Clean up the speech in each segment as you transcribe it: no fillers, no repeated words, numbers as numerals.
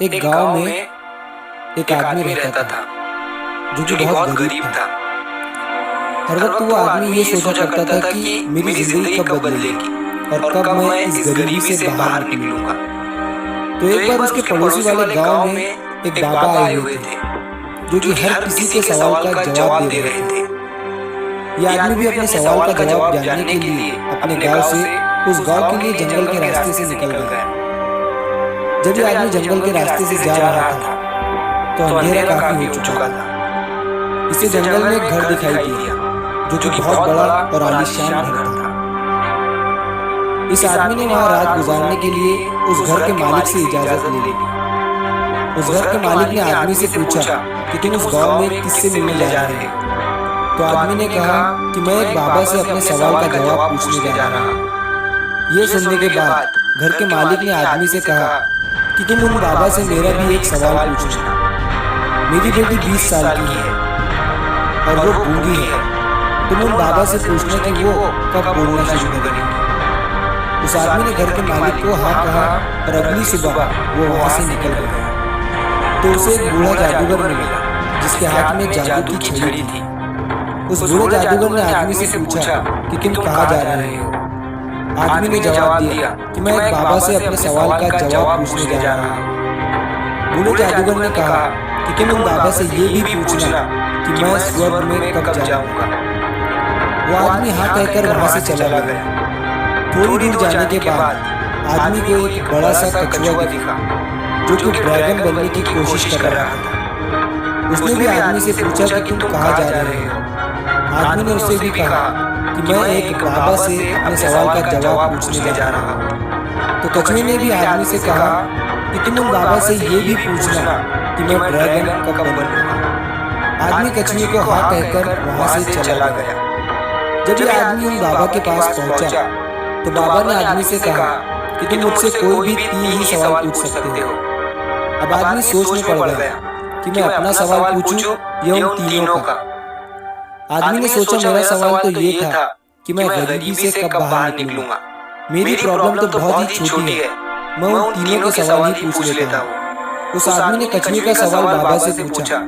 एक गांव में एक आदमी रहता था जो कि बहुत गरीब था। हर वक्त वो आदमी ये सोचा करता था कि मेरी जिंदगी कब बदलेगी और कब मैं इस गरीबी से बाहर निकलूंगा। तो एक बार उसके पड़ोसी वाले गांव में एक बाबा आए हुए थे जो कि हर किसी के सवाल का जवाब दे रहे थे। ये आदमी भी अपने सवाल का जवाब जानने के लिए अपने गांव से उस गांव के लिए जंगल के रास्ते से निकल गया। जब ये आदमी जंगल के रास्ते से जा रहा था तो अंधेरा काफी हो चुका था। इसे जंगल में एक घर दिखाई दिया जो कि बहुत बड़ा और आलीशान घर था। इस आदमी ने वहां रात गुजारने के लिए उस घर के मालिक से इजाजत ले ली। उस घर के मालिक ने आदमी से पूछा कि तुम उस गांव में किससे मिलने जा रहे हो। तो आदमी ने कहा कि मैं एक बाबा से अपने सवाल का जवाब पूछने जा रहा हूँ। ये सुनने के बाद घर के मालिक ने आदमी से कहा कि तुम उन बाबा से मेरा भी एक सवाल पूछना। मेरी बेटी 20 साल की है और वो गूंगी है। तुम उन बाबा से पूछना कि वो कब बोलना शुरू करेंगे। उस आदमी ने घर के मालिक को हाँ कहा और अगली सुबह वो वहां से निकल गया। तो उसे एक बूढ़ा जादूगर मिला जिसके हाथ में जादू की छड़ी थी। उस बूढ़े जादूगर ने आदमी से पूछा कि तुम कहाँ जा रहे हो। आदमी ने जवाब दिया कि मैं एक बाबा से अपने सवाल का जवाब पूछने जा रहा हूँ। बूढ़े जादूगर ने कहा कि तुम उन बाबा से ये भी पूछना कि मैं स्वर्ग में कब जाऊंगा। वो आदमी हाँ कहकर वहां से चला गया। थोड़ी दूर जाने के बाद आदमी को एक बड़ा सा कछुआ दिखा जो कि ड्रैगन बनने की कोशिश कर रहा था। उसने भी आदमी से पूछा कि तुम कहाँ जा रहे हो। आदमी ने उससे भी कहा कि मैं एक बाबा से अपने सवाल का जवाब पूछने जा रहा हूँ। तो कछुए ने भी आदमी से कहा कि तुम उन बाबा से ये भी पूछना कि मैं ड्रैगन कब बनूंगा। आदमी कछुए को हाँ कहकर वहां से चला गया। जब ये आदमी उन बाबा के पास पहुंचा तो बाबा ने आदमी से कहा कि तुम मुझसे कोई भी 3 ही सवाल पूछ सकते हो। अब आदमी सोच में पड़ गया कि मैं अपना सवाल पूछूं या उन तीनों का। आदमी ने सोचा मेरा सवाल तो ये था कि मैं गरीबी से कब बाहर निकलूंगा। मेरी प्रॉब्लम तो बहुत ही छोटी है, मैं उन तीनों के सवाल ही पूछ लेता हूँ। उस आदमी ने कछुए का सवाल बाबा से पूछा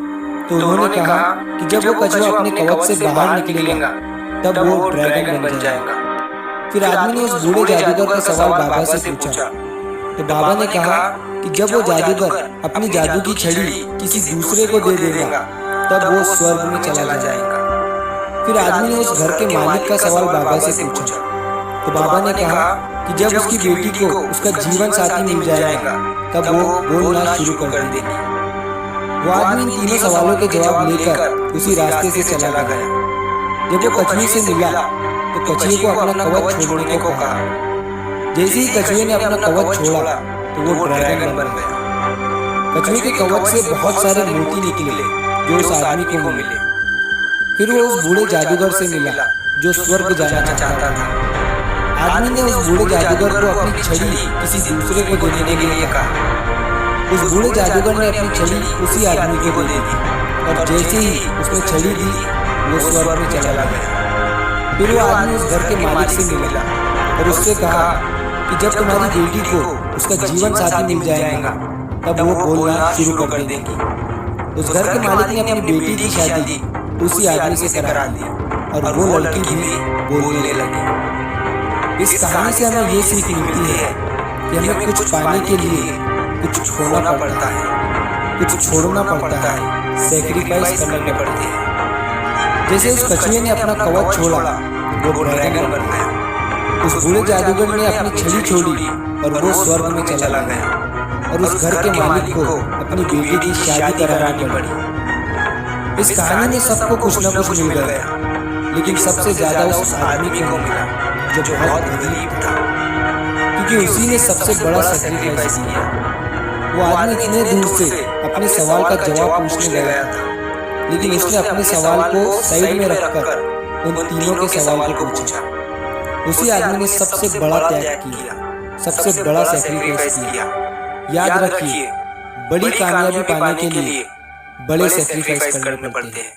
तो उन्होंने कहा कि जब वो कछुआ अपने कवच से बाहर निकलेगा तब वो ड्रैगन बन जाएगा। फिर आदमी ने उस बूढ़े जादूगर का सवाल बाबा से पूछा तो बाबा ने कहा कि जब वो जादूगर अपनी जादू की छड़ी किसी दूसरे को दे देगा तब वो स्वर्ग में चला जाएगा। फिर आदमी ने उस घर के मालिक का सवाल बाबा से पूछा तो बाबा ने कहा कि जब उसकी बेटी को उसका जीवन साथी मिल जाएगा तब वो बोलना शुरू कर देगी। वो आदमी इन तीनों सवालों के जवाब लेकर उसी रास्ते से चला गया। जब वो कछुए से मिला तो कछुए को अपना कवच छोड़ने को कहा। जैसे ही कछुए ने अपना कवच छोड़ा तो वो ड्रैगन बन गया। कछुए के कवच से बहुत सारे मोती निकले जो उस आदमी को मिले। फिर वो उस बूढ़े जादूगर से मिला जो स्वर्ग जाना चाहता था। आदमी ने उस बूढ़े जादूगर को अपनी छड़ी किसी दूसरे को देने के लिए कहा। उस बूढ़े जादूगर ने अपनी छड़ी उसी आदमी को दे दी और जैसे ही उसने छड़ी दी वो स्वर्ग में चला गया। फिर वो आदमी उस घर के मालिक से मिला और उससे कहा कि जब तुम्हारी बेटी को उसका जीवन साथी मिल जाएगा तब वो बोलना शुरू कर देगी। उस घर के मालिक ने अपनी बेटी की शादी उसी आदमी से करा दी और वो लड़की भी बोलने लगी। इस कहानी से हमें ये सीख मिलती है कि हमें कुछ पाने के लिए कुछ छोड़ना पड़ता है, कुछ छोड़ना पड़ता है, सैक्रिफाइस करने पड़ते हैं। जैसे उस कछुए ने अपना कवच छोड़ा वो ड्रैगन बन गया। उस बूढ़े जादूगर ने अपनी छड़ी छोड़ी और वो स्वर्ग में चला गया और उस घर के मालिक को अपनी बेटी की शादी करानी पड़ी। इस कहानी में सबको कुछ न कुछ मिल गया, लेकिन सबसे ज्यादा उस आदमी को मिला जो बहुत गरीब था, क्योंकि उसी ने सबसे बड़ा सैक्रिफाइस किया। वो आदमी इतने दूर से अपने सवाल का जवाब पूछने गया था, लेकिन उसने अपने सवाल को साइड में रखकर उन तीनों के सवाल को पूछा। उसी आदमी ने सबसे बड़ा त्याग किया, सबसे बड़ा सैक्रिफाइस किया। याद रखिए, बड़ी कामयाबी पाने के लिए बड़े सैक्रिफाइस करने पड़ते हैं।